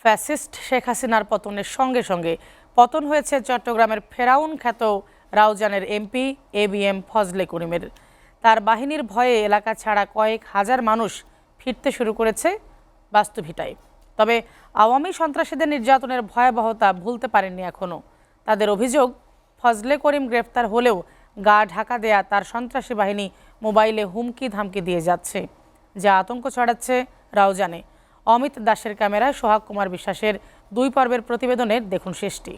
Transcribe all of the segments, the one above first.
Fascist Sheikh হাসিনার পতনের সঙ্গে সঙ্গে পতন হয়েছে চট্টগ্রামের ফেরাউন খ্যাত রাউজানের এমপি এবিএম ফজলে করিমের। তার বাহিনীর ভয়ে এলাকা ছাড়া কয়েক হাজার মানুষ ফিরতে শুরু করেছে বাস্তুভিটায়। তবে আওয়ামী সন্ত্রাসীদের নির্যাতনের ভয়াবহতা ভুলতে পারেননি এখনও। তাদের অভিযোগ, ফজলে করিম গ্রেফতার হলেও গা ঢাকা দেয়া তার সন্ত্রাসী বাহিনী মোবাইলে হুমকি ধামকি দিয়ে যাচ্ছে, যা আতঙ্ক ছড়াচ্ছে রাউজানে। অমিত দাসের ক্যামেরায় সোহাগ কুমার বিশ্বাসের 2 পর্বের প্রতিবেদনের দেখুন শেষটি।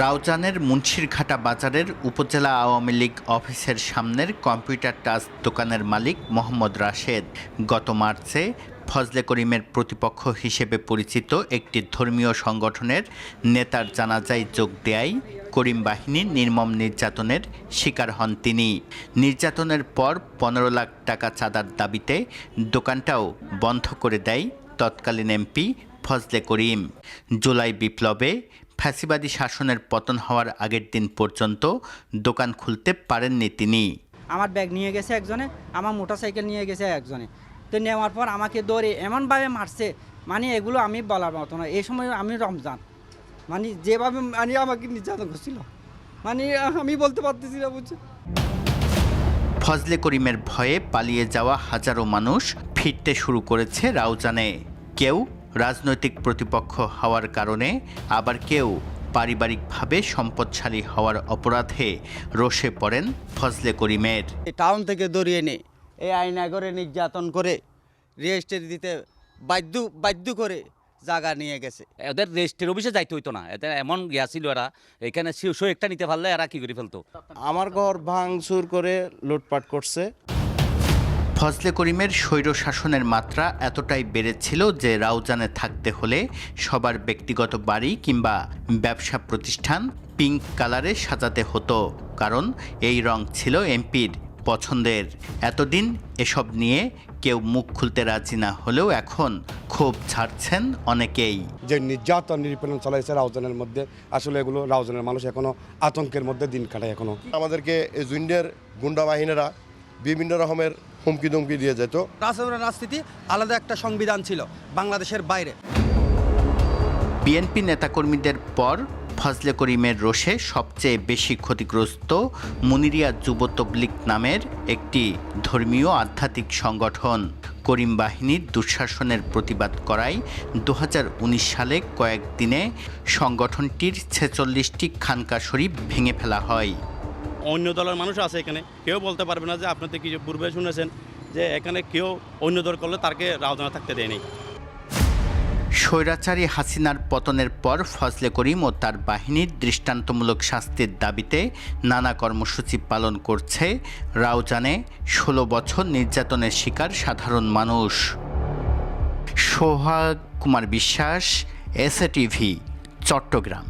রাউজানের মুন্সিরঘাটা বাজারের উপজেলা আওয়ামী লীগ অফিসের সামনের কম্পিউটার টাচ দোকানের মালিক মোহাম্মদ রাশেদ গত মার্চে ফজলে করিমের প্রতিপক্ষ হিসেবে পরিচিত একটি ধর্মীয় সংগঠনের নেতার জানাজায় যোগ দেয় করিম বাহিনীর নির্মম নির্যাতনের শিকার হন তিনি। নির্যাতনের পর 15 লাখ টাকা চাঁদার দাবিতে দোকানটাও বন্ধ করে দেয় তৎকালীন এমপি ফজলে করিম। জুলাই বিপ্লবে ফ্যাসিবাদী শাসনের পতন হওয়ার আগের দিন পর্যন্ত দোকান খুলতে পারেননি তিনি। আমার ব্যাগ নিয়ে গেছে একজনে, আমার মোটরসাইকেল নিয়ে গেছে একজনে। তো নেওয়ার পর আমাকে দৌড়ে এমনভাবে মারছে, মানে এগুলো আমি বলার মতো না। এই সময় আমি রমজান, মানে যেভাবে আমাকে নির্যাতন করছিল, মানে আমি বলতে পারতেছি না, বুঝছো। ফজলে করিমের ভয়ে পালিয়ে যাওয়া হাজারো মানুষ ফিরতে শুরু করেছে রাউজানে। কেউ রাজনৈতিক প্রতিপক্ষ হওয়ার কারণে, আবার কেউ পারিবারিকভাবে সম্পদশালী হওয়ার অপরাধে রোষে পড়েন ফজলে করিমের। টাউন থেকে দৌড়িয়ে এনে এই আয়না করে নির্যাতন করে রেজিস্ট্রি দিতে বাধ্য করে জায়গা নিয়ে গেছে। এদের রেজিস্ট্রির অফিসে যাইতে হইতো না, এদের এমন গিয়াছিল এরা, এখানে সই একটা নিতে পারলে এরা কি করে ফেলতো। আমার ঘর ভাঙচুর করে লুটপাট করছে। ফজলে করিমের স্বৈর শাসনের মাত্রা এতটাই বেড়েছিল যে রাউজানে থাকতে হলে সবার ব্যক্তিগত বাড়ি কিংবা ব্যবসা প্রতিষ্ঠান পিঙ্ক কালারে সাজাতে হতো, কারণ এই রং ছিল এমপির পছন্দের। এতদিন এসব নিয়ে কেউ মুখ খুলতে রাজি না হলেও এখন ক্ষোভ ছাড়ছেন অনেকেই। যে নির্যাতন নিপীড়ন চালাইছে রাউজানের মধ্যে, আসলে এগুলো রাউজানের মানুষ এখনো আতঙ্কের মধ্যে দিন কাটায়। এখনো আমাদেরকে এই জুন্ডের গুন্ডা বাহিনীরা বিভিন্ন রকমের হুমকি দুমকি দিয়ে যেত। রাজনীতি আলাদা একটা সংবিধান ছিল বাংলাদেশের বাইরে। বিএনপি নেতাকর্মীদের পর ফজলে করিমের রোষে সবচেয়ে বেশি ক্ষতিগ্রস্ত মুনিরিয়া যুব তবলিগ নামের একটি ধর্মীয় আধ্যাত্মিক সংগঠন। করিম বাহিনীর দুঃশাসনের প্রতিবাদ করায় 2019 সালে কয়েকদিনে সংগঠনটির 46টি খানকা শরীফ ভেঙে ফেলা হয়। অন্য দলের মানুষ আছে এখানে, কেউ বলতে পারবে না যে আপনাদের কি পূর্বে শুনেছেন যে এখানে কেউ অন্য দল করলে তাকে রাউজানে থাকতে দেয়নি। স্বৈরাচারী হাসিনার পতনের পর ফজলে করিম ও তার বাহিনীর দৃষ্টান্তমূলক শাস্তির দাবিতে নানা কর্মসূচি পালন করছে রাউজানে 16 বছর নির্যাতনের শিকার সাধারণ মানুষ। সোহাগ কুমার বিশ্বাস, এসএ টিভি, চট্টগ্রাম।